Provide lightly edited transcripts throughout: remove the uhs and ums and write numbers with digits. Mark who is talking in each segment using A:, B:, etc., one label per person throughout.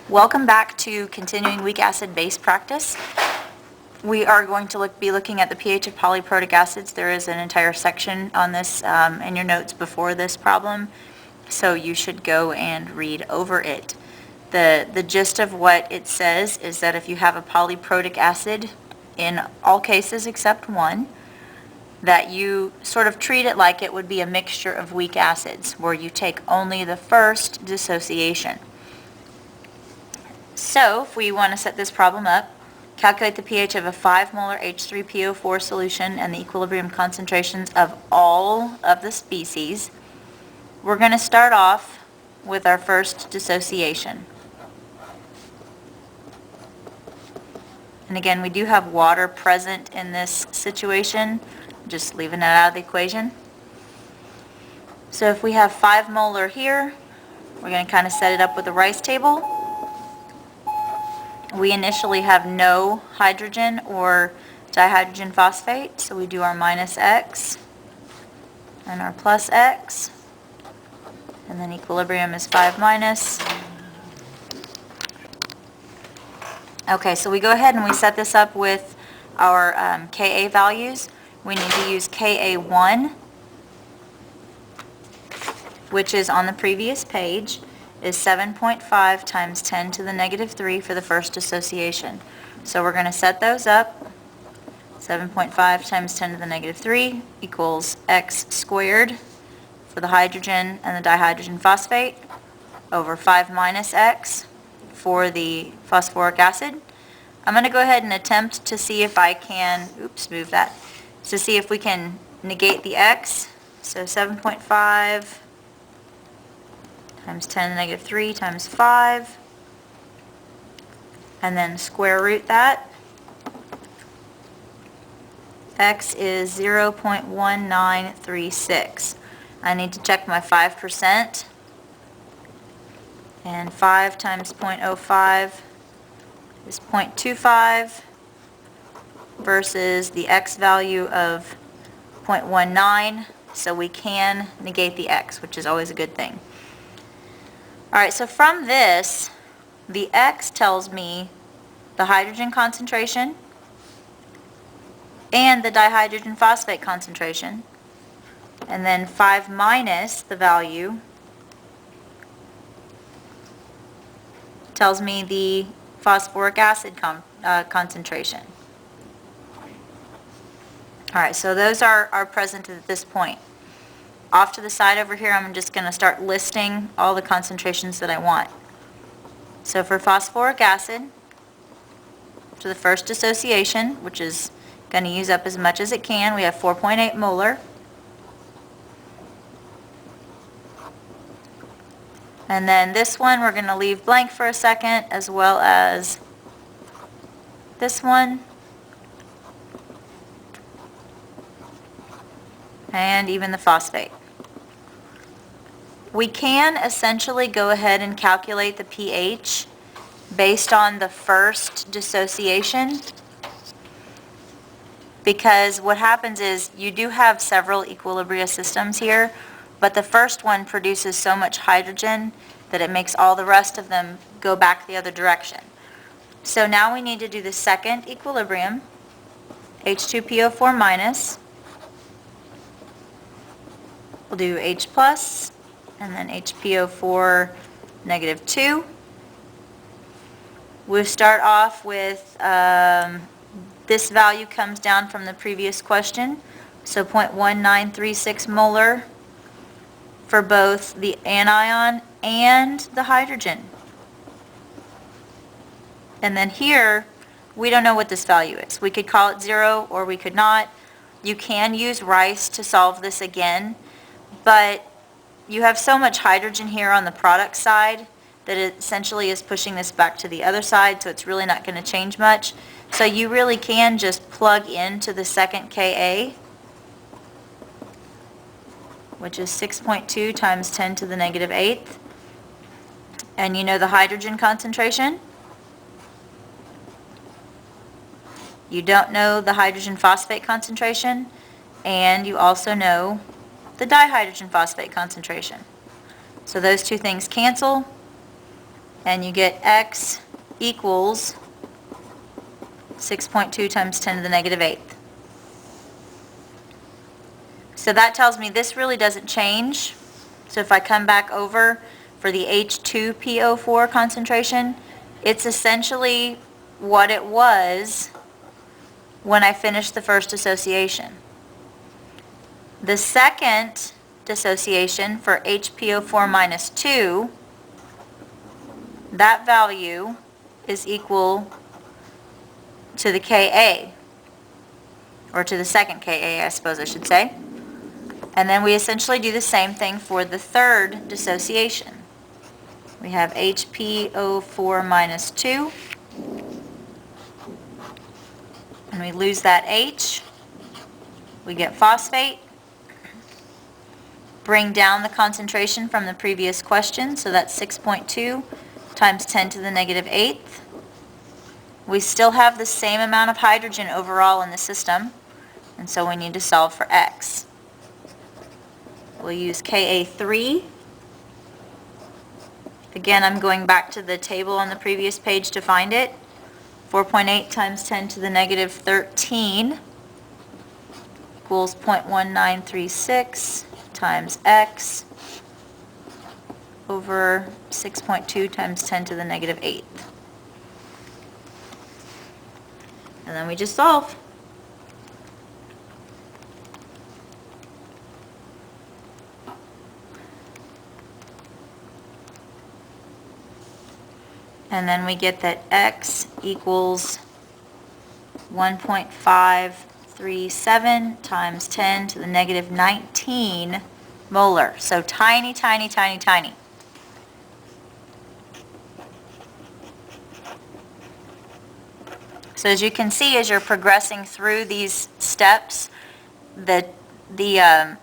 A: Welcome back to continuing weak acid base practice. We are going to be looking at the pH of polyprotic acids. There is an entire section on this in your notes before this problem, so you should go and read over it. The gist of what it says is that if you have a polyprotic acid, in all cases except one, that you sort of treat it like it would be a mixture of weak acids, where you take only the first dissociation. So if we want to set this problem up, calculate the pH of a 5 molar H3PO4 solution and the equilibrium concentrations of all of the species. We're going to start off with our first dissociation. And again, we do have water present in this situation, just leaving it out of the equation. So if we have 5 molar here, we're going to kind of set it up with a rice table. We initially have no hydrogen or dihydrogen phosphate, so we do our minus X and our plus X, and then equilibrium is 5 minus. Okay, so we go ahead and we set this up with our Ka values. We need to use Ka1, which is on the previous page, is 7.5 times 10 to the negative 3 for the first dissociation. So we're going to set those up. 7.5 times 10 to the negative 3 equals X squared for the hydrogen and the dihydrogen phosphate over 5 minus X for the phosphoric acid. I'm going to go ahead and attempt to see if I can, move that, to see if we can negate the X. So 7.5 times 10 to the negative 3 times 5, and then square root that. X is 0.1936. I need to check my 5%, and 5 times 0.05 is 0.25 versus the X value of 0.19, so we can negate the X, which is always a good thing. Alright, so from this, the X tells me the hydrogen concentration and the dihydrogen phosphate concentration, and then 5 minus the value tells me the phosphoric acid concentration. Alright, so those are present at this point. Off to the side over here, I'm just going to start listing all the concentrations that I want. So for phosphoric acid, to the first dissociation, which is going to use up as much as it can, we have 4.8 molar. And then this one we're going to leave blank for a second, as well as this one, and even the phosphate. We can essentially go ahead and calculate the pH based on the first dissociation, because what happens is you do have several Equilibria systems here, but the first one produces so much hydrogen that it makes all the rest of them go back the other direction. So now we need to do the second equilibrium, H2PO4 minus. We'll do H plus, and then HPO4 negative 2. We'll start off with, this value comes down from the previous question, so 0.1936 molar for both the anion and the hydrogen. And then here, we don't know what this value is. We could call it 0 or we could not. You can use rice to solve this again, but you have so much hydrogen here on the product side that it essentially is pushing this back to the other side, so it's really not going to change much. So you really can just plug into the second Ka, which is 6.2 times 10 to the negative 8th. And you know the hydrogen concentration. You don't know the hydrogen phosphate concentration, and you also know the dihydrogen phosphate concentration. So those two things cancel, and you get X equals 6.2 times 10 to the negative 8th. So that tells me this really doesn't change. So if I come back over for the H2PO4 concentration, it's essentially what it was when I finished the first dissociation. The second dissociation for HPO4 minus 2, that value is equal to the Ka, or to the second Ka, I suppose I should say. And then we essentially do the same thing for the third dissociation. We have HPO4 minus 2, and we lose that H. We get phosphate. Bring down the concentration from the previous question, so that's 6.2 times 10 to the negative 8th. We still have the same amount of hydrogen overall in the system, and so we need to solve for X. We'll use Ka3. Again, I'm going back to the table on the previous page to find it. 4.8 times 10 to the negative 13 equals 0.1936 times X over 6.2 times 10 to the negative 8th. And then we just solve. And then we get that X equals 1.537 times 10 to the negative 19 molar. So tiny, tiny, tiny, tiny. So as you can see, as you're progressing through these steps, the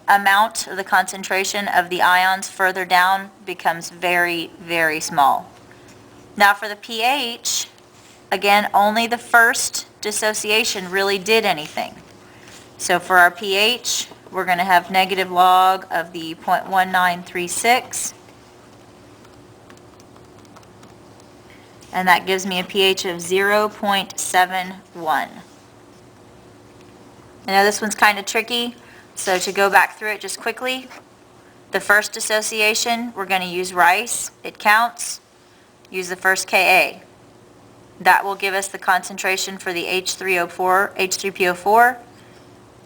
A: amount of the concentration of the ions further down becomes very, very small. Now for the pH, again, only the first dissociation really did anything. So for our pH, we're going to have negative log of the 0.1936. And that gives me a pH of 0.71. I know this one's kind of tricky, so to go back through it just quickly, the first dissociation, we're going to use rice. It counts. Use the first Ka. That will give us the concentration for the H3PO4,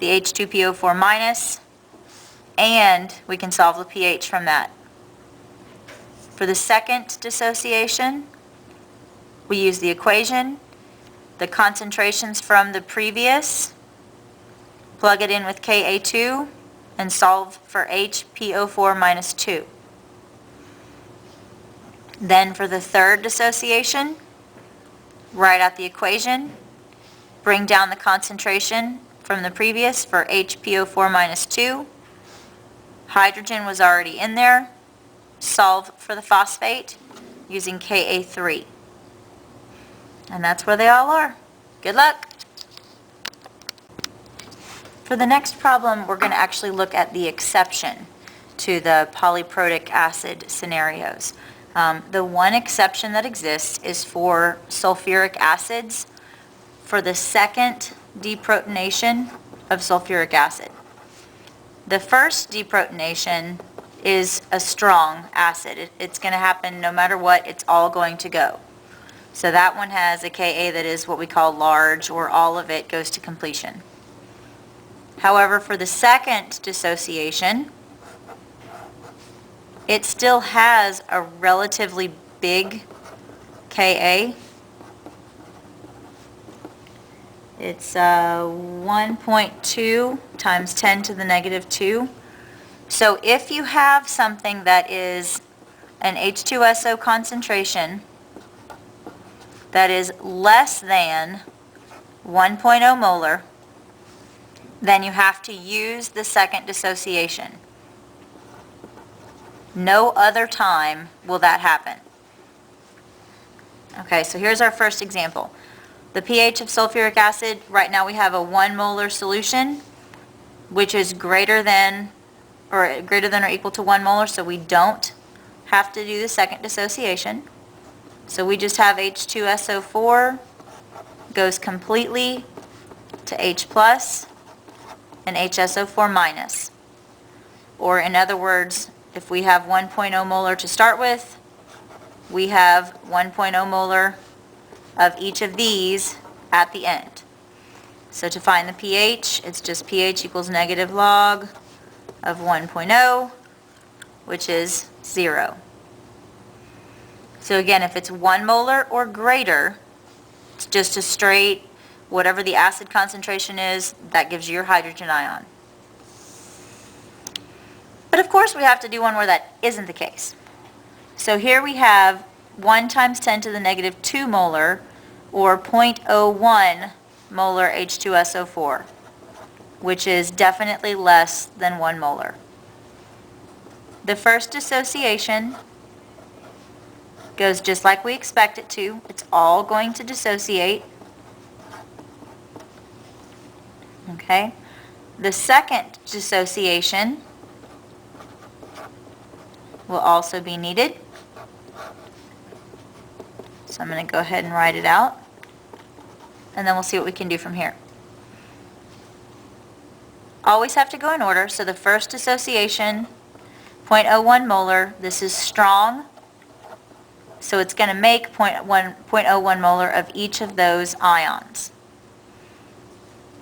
A: the H2PO4 minus, and we can solve the pH from that. For the second dissociation, we use the equation, the concentrations from the previous, plug it in with Ka2, and solve for HPO4 minus 2. Then for the third dissociation, write out the equation, bring down the concentration from the previous for HPO4 minus 2. Hydrogen was already in there. Solve for the phosphate using Ka3. And that's where they all are. Good luck. For the next problem, we're going to actually look at the exception to the polyprotic acid scenarios. The one exception that exists is for sulfuric acids for the second deprotonation of sulfuric acid. The first deprotonation is a strong acid. It's going to happen no matter what, it's all going to go. So that one has a Ka that is what we call large, or all of it goes to completion. However, for the second dissociation, it still has a relatively big Ka. It's 1.2 times 10 to the negative 2. So if you have something that is an H2SO concentration that is less than 1.0 molar, then you have to use the second dissociation. No other time will that happen. Okay, so here's our first example. The pH of sulfuric acid, right now we have a 1 molar solution, which is greater than or equal to 1 molar, so we don't have to do the second dissociation. So we just have H2SO4 goes completely to H plus and HSO4 minus. Or in other words, if we have 1.0 molar to start with, we have 1.0 molar of each of these at the end. So to find the pH, it's just pH equals negative log of 1.0, which is 0. So again, if it's 1 molar or greater, it's just a straight, whatever the acid concentration is, that gives you your hydrogen ion. But of course we have to do one where that isn't the case. So here we have 1 times 10 to the negative 2 molar, or 0.01 molar H2SO4, which is definitely less than 1 molar. The first dissociation goes just like we expect it to. It's all going to dissociate. Okay. The second dissociation will also be needed. So I'm going to go ahead and write it out, and then we'll see what we can do from here. Always have to go in order. So the first dissociation, 0.01 molar, this is strong, so it's going to make 0.01 molar of each of those ions.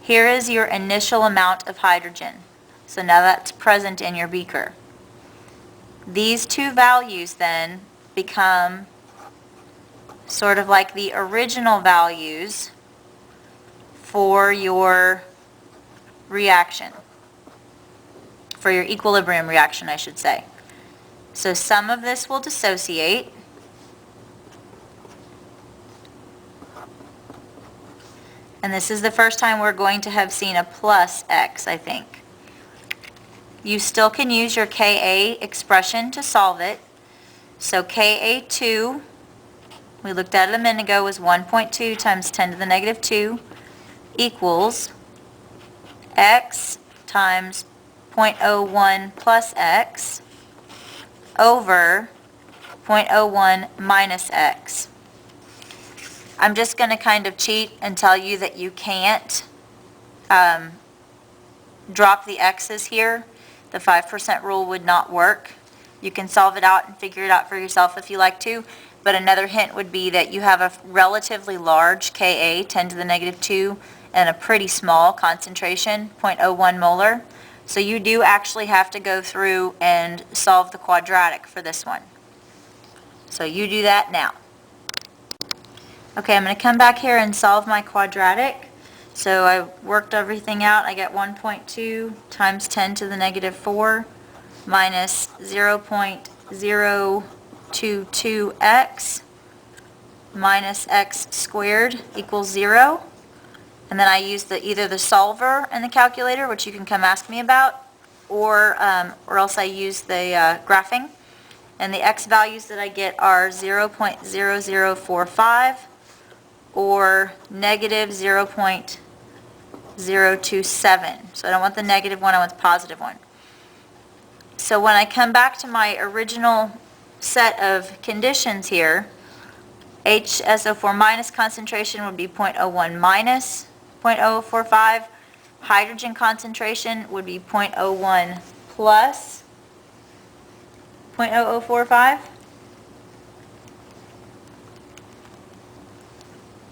A: Here is your initial amount of hydrogen. So now that's present in your beaker. These two values then become sort of like the original values for your reaction, for your equilibrium reaction, I should say. So some of this will dissociate, and this is the first time we're going to have seen a plus X, I think. You still can use your Ka expression to solve it. So Ka2, we looked at it a minute ago, was 1.2 times 10 to the negative 2 equals X times 0.01 plus X over 0.01 minus X. I'm just going to kind of cheat and tell you that you can't drop the X's here. The 5% rule would not work. You can solve it out and figure it out for yourself if you like to, but another hint would be that you have a relatively large Ka, 10 to the negative 2, and a pretty small concentration, 0.01 molar. So you do actually have to go through and solve the quadratic for this one. So you do that now. Okay, I'm going to come back here and solve my quadratic. So I worked everything out. I get 1.2 times 10 to the negative 4 minus 0.022x minus x squared equals 0. And then I use either the solver and the calculator, which you can come ask me about, or else I use the graphing. And the x values that I get are 0.0045 or negative 0.027. So I don't want the negative one, I want the positive one. So when I come back to my original set of conditions here, HSO4 minus concentration would be 0.01 minus 0.045. Hydrogen concentration would be 0.01 plus 0.0045.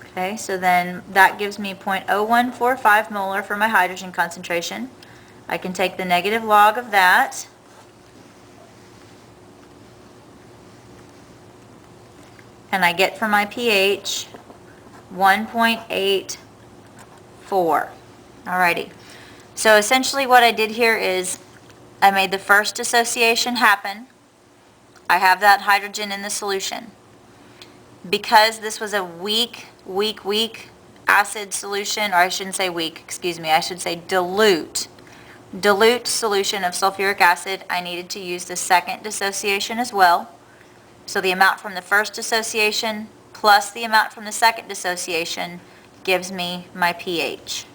A: Okay, so then that gives me 0.0145 molar for my hydrogen concentration. I can take the negative log of that. And I get for my pH 1.84. Alrighty. So essentially what I did here is I made the first dissociation happen. I have that hydrogen in the solution. Because this was a weak acid solution, or I shouldn't say weak, excuse me, I should say dilute solution of sulfuric acid, I needed to use the second dissociation as well. So the amount from the first dissociation plus the amount from the second dissociation gives me my pH.